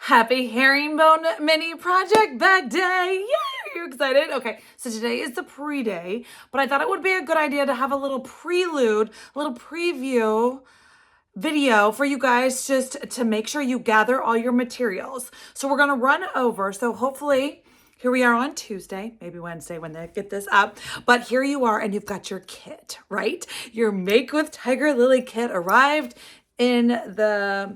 Happy Herringbone mini project bag day. Yay! Are you excited? Okay, so today is the pre-day, but I thought it would be a good idea to have a little prelude, a little preview video for you guys just to make sure you gather all your materials. So we're gonna run over, so hopefully here we are on Tuesday, maybe Wednesday when they get this up, but here you are and you've got your kit, right? Your Make with Tiger Lily kit arrived in the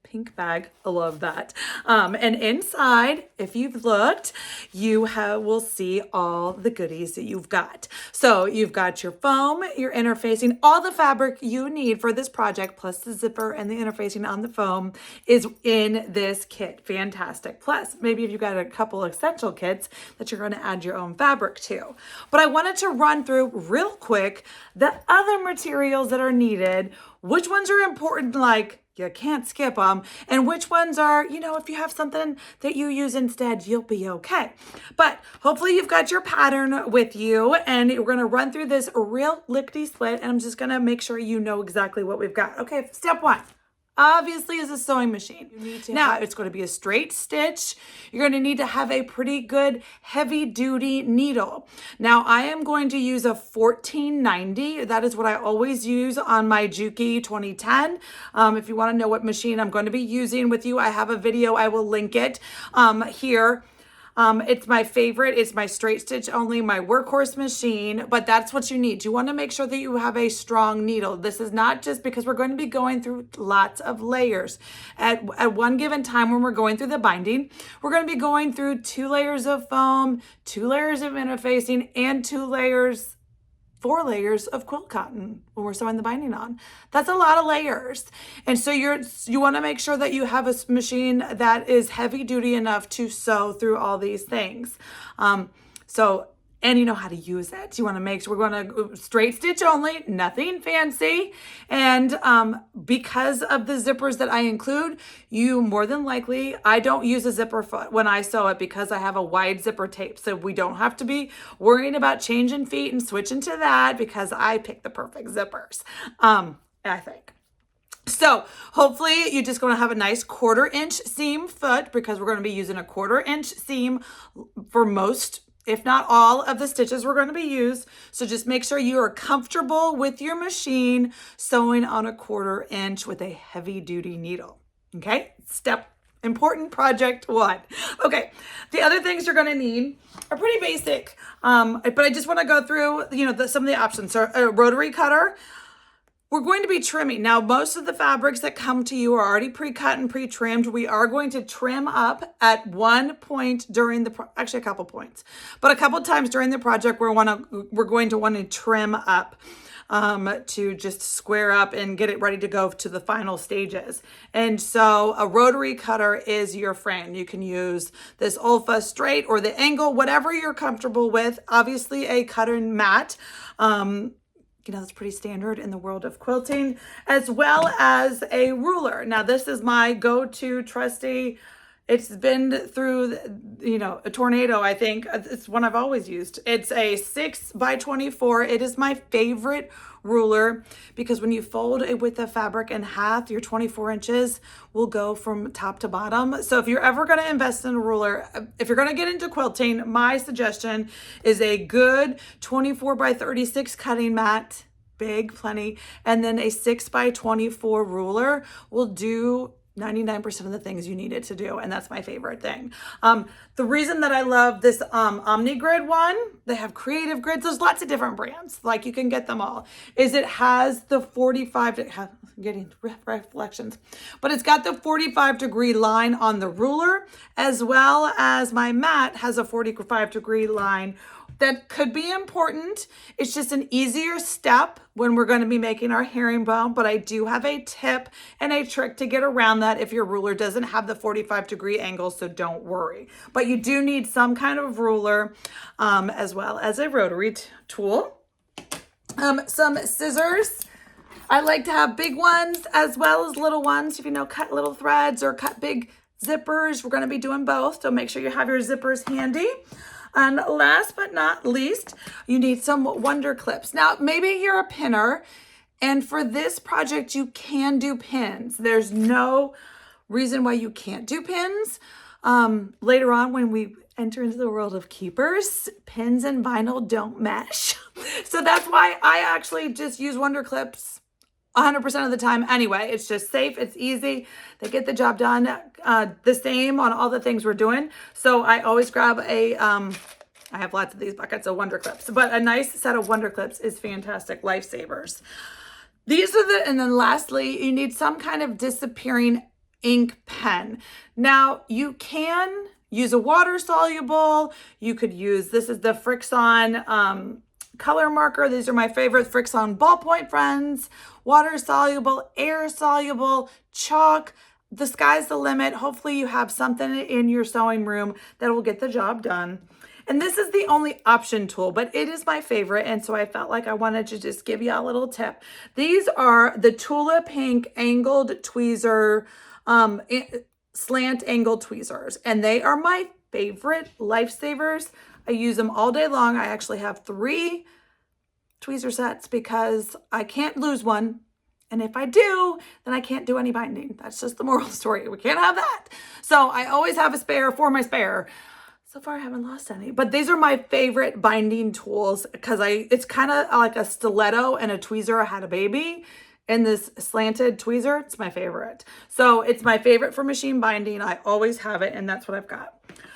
pink bag. I love that. And inside, if you've looked, you will see all the goodies that you've got. So you've got your foam, your interfacing, all the fabric you need for this project, plus the zipper and the interfacing on the foam is in this kit. Fantastic. Plus, maybe if you've got a couple essential kits that you're going to add your own fabric to. But I wanted to run through real quick the other materials that are needed, which ones are important, like you can't skip them, and which ones are, if you have something that you use instead, you'll be okay. But hopefully you've got your pattern with you, and we're going to run through this real lickety split, and I'm just going to make sure you know exactly what we've got. Okay, step one. Obviously is a sewing machine. Now it's going to be a straight stitch. You're going to need to have a pretty good heavy duty needle. Now I am going to use a 1490. That is what I always use on my Juki 2010. If you want to know what machine I'm going to be using with you, I have a video. I will link it here. It's my favorite. It's my straight stitch only, my workhorse machine, but that's what you need. You want to make sure that you have a strong needle. This is not just because we're going to be going through lots of layers. At one given time when we're going through the binding, we're going to be going through 2 layers of foam, 2 layers of interfacing, and 4 layers of quilt cotton when we're sewing the binding on. That's a lot of layers. And so you want to make sure that you have a machine that is heavy duty enough to sew through all these things. And you know how to use it. You want to make sure we're going to straight stitch only, nothing fancy. And because of the zippers that I include, you more than likely, I don't use a zipper foot when I sew it because I have a wide zipper tape. So we don't have to be worrying about changing feet and switching to that because I picked the perfect zippers, I think. So hopefully you're just going to have a nice 1/4 inch seam foot because we're going to be using a 1/4 inch seam for most, if not all, of the stitches we're going to be used. So just make sure you are comfortable with your machine sewing on a 1/4 inch with a heavy duty needle. Okay, important project 1. Okay, the other things you're going to need are pretty basic, but I just want to go through, some of the options. So a rotary cutter. We're going to be trimming. Now, most of the fabrics that come to you are already pre-cut and pre-trimmed. We are going to trim up at one point during actually a couple points, but a couple times during the project, we're going to want to trim up to just square up and get it ready to go to the final stages. And so a rotary cutter is your friend. You can use this Olfa straight or the angle, whatever you're comfortable with. Obviously a cutting mat. That's pretty standard in the world of quilting, as well as a ruler. Now, this is my go-to trusty. It's been through, a tornado, I think. It's one I've always used. It's a 6x24. It is my favorite ruler because when you fold it with the fabric in half, your 24 inches will go from top to bottom. So if you're ever going to invest in a ruler, if you're going to get into quilting, my suggestion is a good 24x36 cutting mat, big, plenty, and then a 6x24 ruler will do 99% of the things you need it to do, and that's my favorite thing. The reason that I love this OmniGrid one, they have creative grids, there's lots of different brands, like you can get them all, is it has the 45, getting reflections, but it's got the 45-degree line on the ruler, as well as my mat has a 45-degree line. That could be important. It's just an easier step when we're going to be making our herringbone, but I do have a tip and a trick to get around that if your ruler doesn't have the 45-degree angle, so don't worry. But you do need some kind of ruler, as well as a rotary tool. Some scissors. I like to have big ones as well as little ones. If cut little threads or cut big zippers, we're going to be doing both, so make sure you have your zippers handy. And last but not least, you need some wonder clips. Now, maybe you're a pinner, and for this project, you can do pins. There's no reason why you can't do pins. Later on, when we enter into the world of keepers, pins and vinyl don't mesh. So that's why I actually just use Wonder Clips 100% of the time anyway. It's just safe, it's easy, they get the job done. The same on all the things we're doing. So I always grab a, I have lots of these buckets of Wonder Clips, but a nice set of Wonder Clips is fantastic, lifesavers. These are and then lastly, you need some kind of disappearing ink pen. Now you can use a water soluble, you could use, this is the Frixon color marker. These are my favorite Frixon ballpoint friends. Water soluble, air soluble, chalk. The sky's the limit. Hopefully you have something in your sewing room that will get the job done. And this is the only option tool, but it is my favorite. And so I felt like I wanted to just give you a little tip. These are the Tula Pink angled tweezer, slant angled tweezers. And they are my favorite lifesavers. I use them all day long. I actually have 3 tweezer sets because I can't lose one. And if I do, then I can't do any binding. That's just the moral of the story. We can't have that. So I always have a spare for my spare. So far I haven't lost any, but these are my favorite binding tools because it's kind of like a stiletto and a tweezer. I had a baby and this slanted tweezer, it's my favorite. So it's my favorite for machine binding. I always have it and that's what I've got.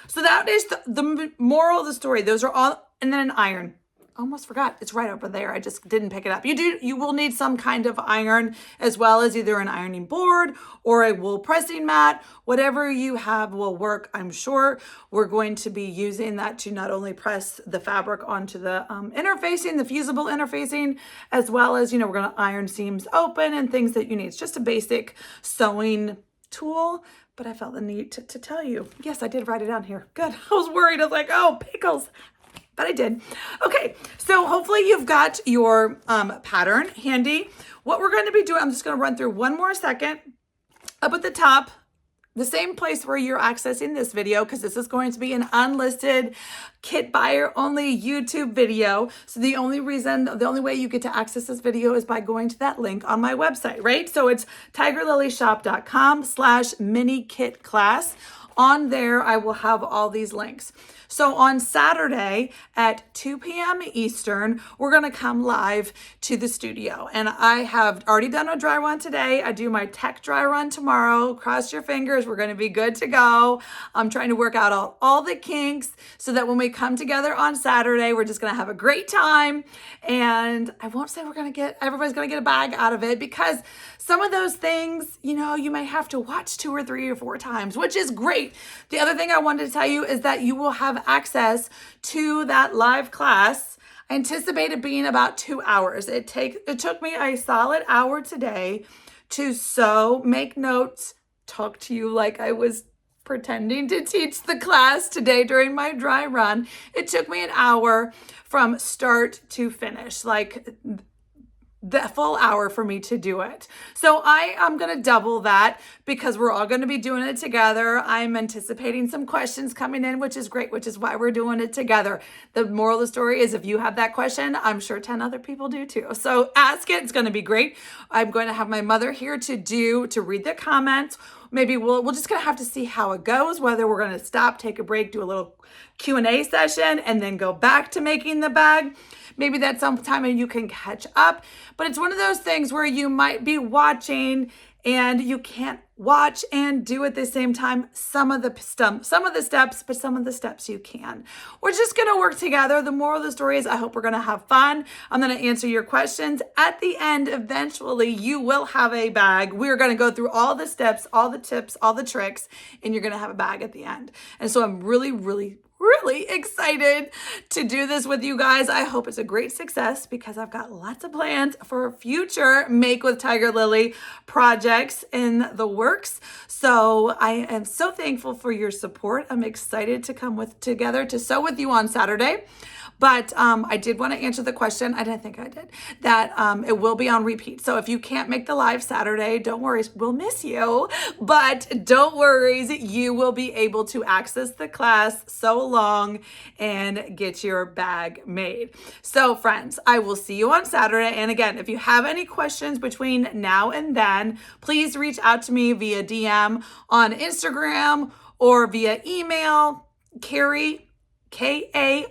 So that is the moral of the story. Those are all, and then an iron. Almost forgot, it's right over there. I just didn't pick it up. You will need some kind of iron as well as either an ironing board or a wool pressing mat. Whatever you have will work, I'm sure. We're going to be using that to not only press the fabric onto the interfacing, the fusible interfacing, as well as, we're gonna iron seams open and things that you need. It's just a basic sewing tool. But I felt the need to tell you. Yes, I did write it down here. Good. I was worried. I was like, oh, pickles. But I did. Okay, so hopefully you've got your pattern handy. What we're going to be doing, I'm just going to run through one more second. Up at the top, the same place where you're accessing this video, because this is going to be an unlisted kit buyer only YouTube video. So the only way you get to access this video is by going to that link on my website, right? So it's tigerlilyshop.com/mini kit class. On there, I will have all these links. So on Saturday at 2 p.m. Eastern, we're going to come live to the studio. And I have already done a dry run today. I do my tech dry run tomorrow. Cross your fingers. We're going to be good to go. I'm trying to work out all the kinks so that when we come together on Saturday, we're just going to have a great time. And I won't say everybody's going to get a bag out of it because some of those things, you may have to watch 2 or 3 or 4 times, which is great. The other thing I wanted to tell you is that you will have access to that live class. I anticipate it being about 2 hours. It took me a solid hour today to sew, make notes, talk to you like I was pretending to teach the class today during my dry run. It took me an hour from start to finish, like the full hour for me to do it. So I am going to double that because we're all going to be doing it together. I'm anticipating some questions coming in, which is great, which is why we're doing it together. The moral of the story is if you have that question, I'm sure 10 other people do too. So ask it. It's going to be great. I'm going to have my mother here to read the comments. Maybe we're just going to have to see how it goes, whether we're going to stop, take a break, do a little Q&A session, and then go back to making the bag. Maybe that's sometime you can catch up. But it's one of those things where you might be watching and you can't watch and do at the same time some of the steps, but some of the steps you can. We're just going to work together. The moral of the story is I hope we're going to have fun. I'm going to answer your questions. At the end, eventually, you will have a bag. We're going to go through all the steps, all the tips, all the tricks, and you're going to have a bag at the end. And so I'm really, really excited to do this with you guys. I hope it's a great success because I've got lots of plans for future Make with Tiger Lily projects in the works. So I am so thankful for your support. I'm excited to come together to sew with you on Saturday. But I did want to answer the question, I didn't think I did, that it will be on repeat. So if you can't make the live Saturday, don't worry, we'll miss you. But don't worry, you will be able to access the class, sew along and get your bag made. So friends, I will see you on Saturday. And again, if you have any questions between now and then, please reach out to me via DM on Instagram or via email. Kari, Kari,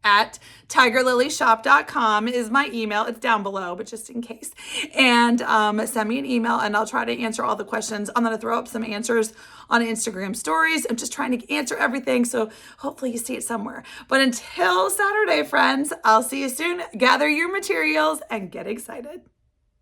at tigerlilyshop.com is my email. It's down below, but just in case. And send me an email and I'll try to answer all the questions. I'm going to throw up some answers on Instagram stories. I'm just trying to answer everything. So hopefully you see it somewhere. But until Saturday, friends, I'll see you soon. Gather your materials and get excited.